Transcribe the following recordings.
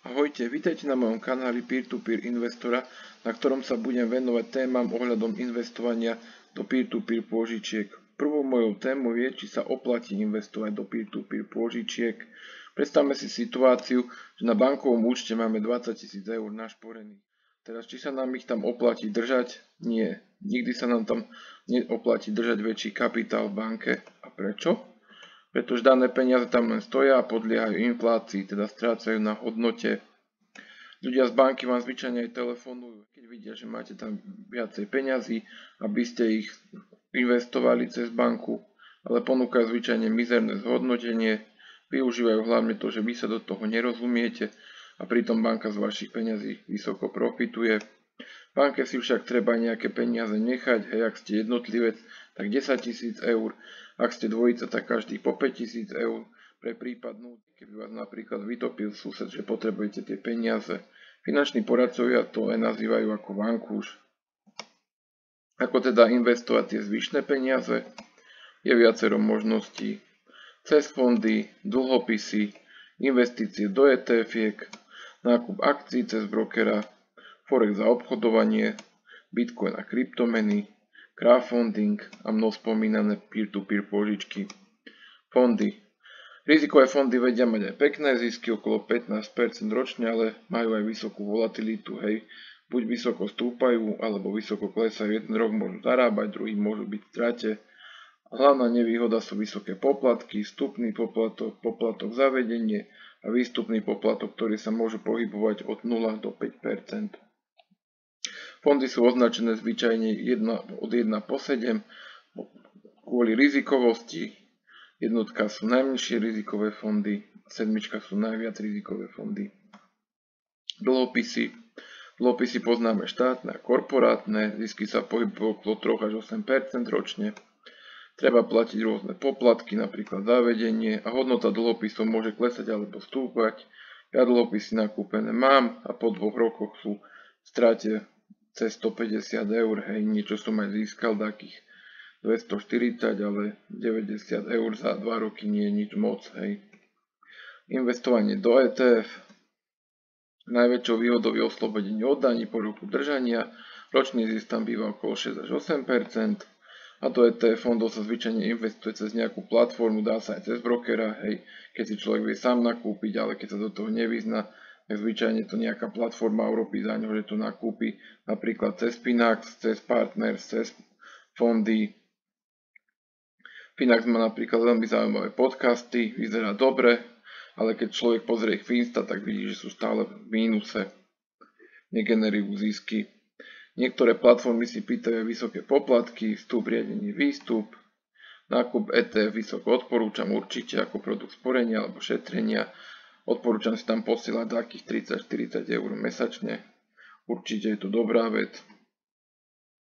Ahojte, vítajte na mojom kanáli Peer-to-Peer investora, na ktorom sa budem venovať témam ohľadom investovania do peer-to-peer pôžičiek. Prvou mojou témou je, či sa oplatí investovať do peer-to-peer pôžičiek. Predstavme si situáciu, že na bankovom účte máme 20 000 eur našporených. Teraz, či sa nám ich tam oplatí držať? Nie. Nikdy sa nám tam neoplatí držať väčší kapitál v banke. A prečo? Pretože dané peniaze tam len stoja a podliehajú inflácii, teda strácajú na hodnote. Ľudia z banky vám zvyčajne aj telefonujú, keď vidia, že máte tam viacej peňazí, aby ste ich investovali cez banku, ale ponúkajú zvyčajne mizerné zhodnotenie, využívajú hlavne to, že vy sa do toho nerozumiete a pritom banka z vašich peňazí vysoko profituje. V banke si však treba nejaké peniaze nechať, hej, ak ste jednotlivec, tak 10 000 eur, ak ste dvojica, tak každý po 5 000 eur pre prípad núdzi, keby vás napríklad vytopil sused, že potrebujete tie peniaze. Finanční poradcovia to aj nazývajú ako vankúš. Ako teda investovať tie zvyšné peniaze? Je viacero možností. Cez fondy, dlhopisy, investície do ETF-iek, nákup akcií cez brokera, forex za obchodovanie, bitcoin a kryptomeny, crowdfunding a mnou spomínané peer-to-peer pôžičky. Fondy. Rizikové fondy vedia mať aj pekné zisky, okolo 15% ročne, ale majú aj vysokú volatilitu, hej. Buď vysoko stúpajú, alebo vysoko klesajú. Jeden rok môžu zarábať, druhý môžu byť v strate. Hlavná nevýhoda sú vysoké poplatky, vstupný poplatok, poplatok za vedenie a výstupný poplatok, ktorý sa môže pohybovať od 0 do 5%. Fondy sú označené zvyčajne od 1 po 7 kvôli rizikovosti. Jednotka sú najmenšie rizikové fondy, sedmička sú najviac rizikové fondy. Dlhopisy. Dlhopisy poznáme štátne a korporátne, zisky sa pohybujú okolo 3 až 8% ročne. Treba platiť rôzne poplatky, napríklad zavedenie a hodnota dlhopisov môže klesať alebo stúpať. Ja dlhopisy nakúpené mám a po 2 rokoch sú v strate cez 150 eur, hej, niečo som aj získal, takých 240, ale 90 eur za 2 roky nie je nič moc, hej. Investovanie do ETF. Najväčšou výhodou je oslobodenie od daní po roku držania, ročný zisk tam býva okolo 6 až 8% a do ETF fondov sa zvyčajne investuje cez nejakú platformu, dá sa aj cez brokera, hej, keď si človek vie sám nakúpiť, ale keď sa do toho nevyzná, tak zvyčajne to nejaká platforma urobí za ňo, že to nakúpi napríklad cez Finax, cez Partners, cez fondy. Finax má napríklad veľmi zaujímavé podcasty, vyzerá dobre, ale keď človek pozrie ich v Insta, tak vidí, že sú stále v mínuse, negenerujú zisky. Niektoré platformy si pýtajú vysoké poplatky, vstup, riadenie, výstup. Nákup ETF vysoko odporúčam určite ako produkt sporenia alebo šetrenia. Odporúčam si tam posielať takých 30-40 eur mesačne. Určite je to dobrá vec.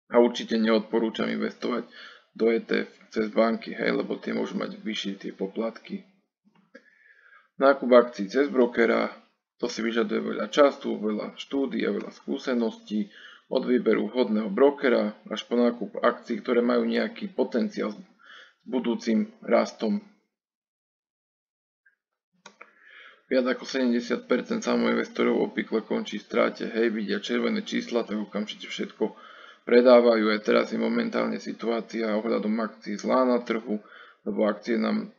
A určite neodporúčam investovať do ETF cez banky, hej, lebo tie môžu mať vyššie tie poplatky. Nákup akcií cez brokera, to si vyžaduje veľa času, veľa štúdií a veľa skúseností, od výberu vhodného brokera až po nákup akcií, ktoré majú nejaký potenciál s budúcim rastom. Viac ako 70% samoinvestorov obvykle končí v stráte, hej, vidia červené čísla, tak okamžite všetko predávajú. Aj teraz je momentálne situácia ohľadom akcií zlá na trhu, lebo akcie nám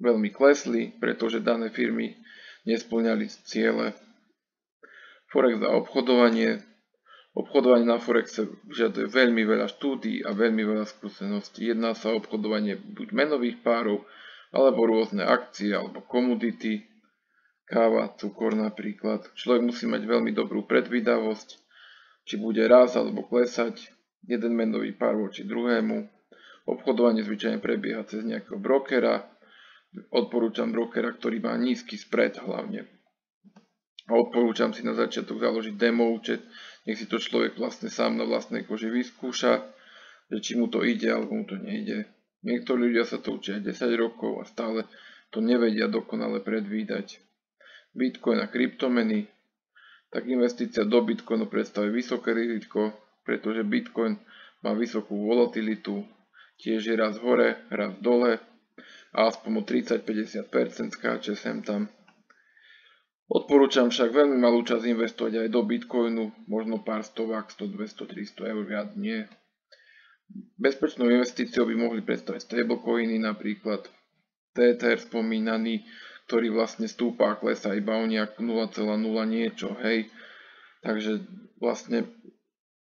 veľmi klesli, pretože dané firmy nespĺňali ciele. Forex za obchodovanie. Obchodovanie na Forexe vyžaduje veľmi veľa štúdií a veľmi veľa skúseností. Jedná sa o obchodovanie buď menových párov, alebo rôzne akcie, alebo komodity, káva, cukor napríklad. Človek musí mať veľmi dobrú predvídavosť, či bude raz alebo klesať jeden menový pár voči druhému. Obchodovanie zvyčajne prebieha cez nejakého brokera. Odporúčam brokera, ktorý má nízky spread hlavne. A odporúčam si na začiatok založiť demo účet, nech si to človek vlastne sám na vlastnej koži vyskúša, že či mu to ide alebo mu to nejde. Niektorí ľudia sa to učia 10 rokov a stále to nevedia dokonale predvídať. Bitcoin a kryptomeny. Tak investícia do Bitcoinu predstavuje vysoké riziko, pretože Bitcoin má vysokú volatilitu, tiež je raz hore, raz dole a aspoň o 30-50% skáče sem tam. Odporúčam však veľmi malú časť investovať aj do Bitcoinu, možno pár stovák, 100, 200, 300 eur, viac nie. Bezpečnou investíciou by mohli predstaviť stablecoiny, napríklad Tether spomínaný, ktorý vlastne stúpa a klesá iba o nejakú 0,0 niečo, hej. Takže vlastne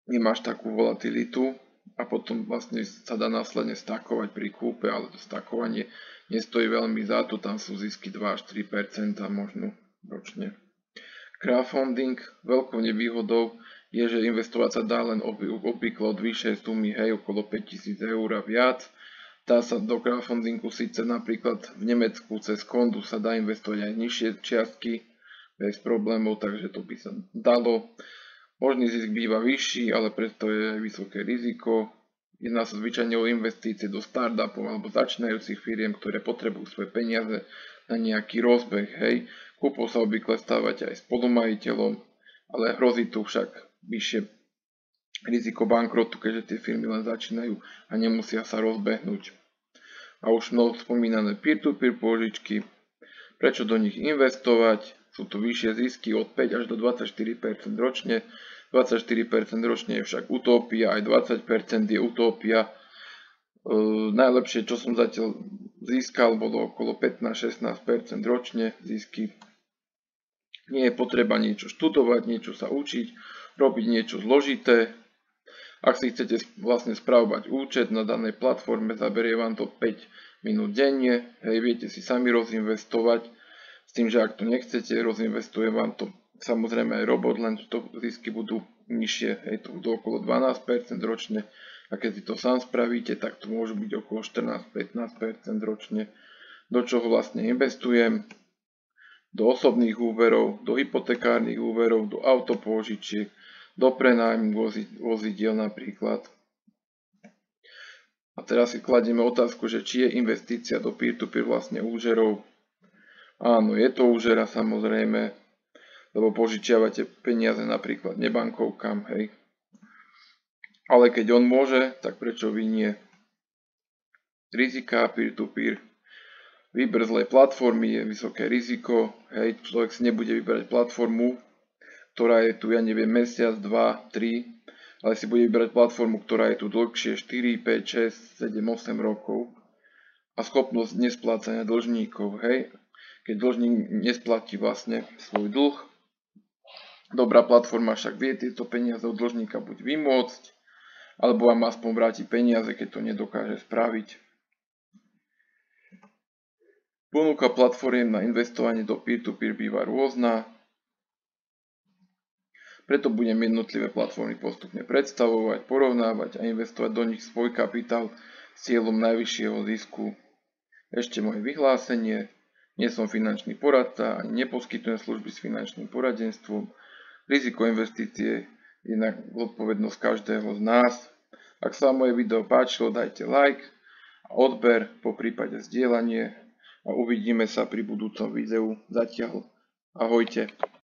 nemáš takú volatilitu a potom vlastne sa dá následne stakovať pri kúpe, ale to stakovanie nestojí veľmi za to, tam sú zisky 2 až 3% možno ročne. Crowdfunding, veľkou nevýhodou je, že investovať sa dá len obvykle od vyššej sumy, hej, okolo 5000 eur a viac. Dá sa do crowdfundingu síce napríklad v Nemecku cez Kondu sa dá investovať aj nižšie čiastky bez problémov, takže to by sa dalo. Možný zisk býva vyšší, ale preto je aj vysoké riziko. Jedná sa zvyčajne o investície do startupov alebo začínajúcich firiem, ktoré potrebujú svoje peniaze na nejaký rozbeh, hej. Kúpou sa obvykle stávať aj spolumajiteľom, ale hrozí tu však vyššie riziko bankrotu, keďže tie firmy len začínajú a nemusia sa rozbehnúť. A už mnoho spomínané peer-to-peer pôžičky. Prečo do nich investovať? Sú tu vyššie zisky od 5 až do 24% ročne. 24% ročne je však utópia, aj 20% je utópia. Najlepšie, čo som zatiaľ získal, bolo okolo 15-16% ročne zisky. Nie je potreba niečo študovať, niečo sa učiť, robiť niečo zložité. Ak si chcete vlastne spravovať účet na danej platforme, zaberie vám to 5 minút denne, hej, viete si sami rozinvestovať, s tým, že ak to nechcete, rozinvestuje vám to samozrejme aj robot, len to zisky budú nižšie, hej, to budú okolo 12% ročne, a keď si to sám spravíte, tak to môže byť okolo 14-15% ročne. Do čoho vlastne investujem? Do osobných úverov, do hypotekárnych úverov, do autopôžičiek, do prenájmu vozidiel napríklad. A teraz si kladieme otázku, že či je investícia do peer-to-peer vlastne úžerou. Áno, je to úžera samozrejme, lebo požičiavate peniaze napríklad nebankovkám, hej. Ale keď on môže, tak prečo vy nie? Rizika peer-to-peer. Výber zlej platformy je vysoké riziko, hej, človek si nebude vyberať platformu, ktorá je tu, ja neviem, mesiac, 2, 3, ale si bude vyberať platformu, ktorá je tu dlhšie 4, 5, 6, 7, 8 rokov a schopnosť nesplácania dlžníkov, hej. Keď dlžník nesplatí vlastne svoj dlh, dobrá platforma však vie tieto peniaze od dlžníka buď vymôcť, alebo vám aspoň vráti peniaze, keď to nedokáže spraviť. Ponuka platform na investovanie do peer-to-peer býva rôzna, preto budem jednotlivé platformy postupne predstavovať, porovnávať a investovať do nich svoj kapitál s cieľom najvyššieho zisku. Ešte moje vyhlásenie. Nie som finančný poradca ani neposkytujem služby s finančným poradenstvom. Riziko investície je na zodpovednosť každého z nás. Ak sa vám moje video páčilo, dajte like a odber, poprípade zdieľanie a uvidíme sa pri budúcom videu. Zatiaľ ahojte.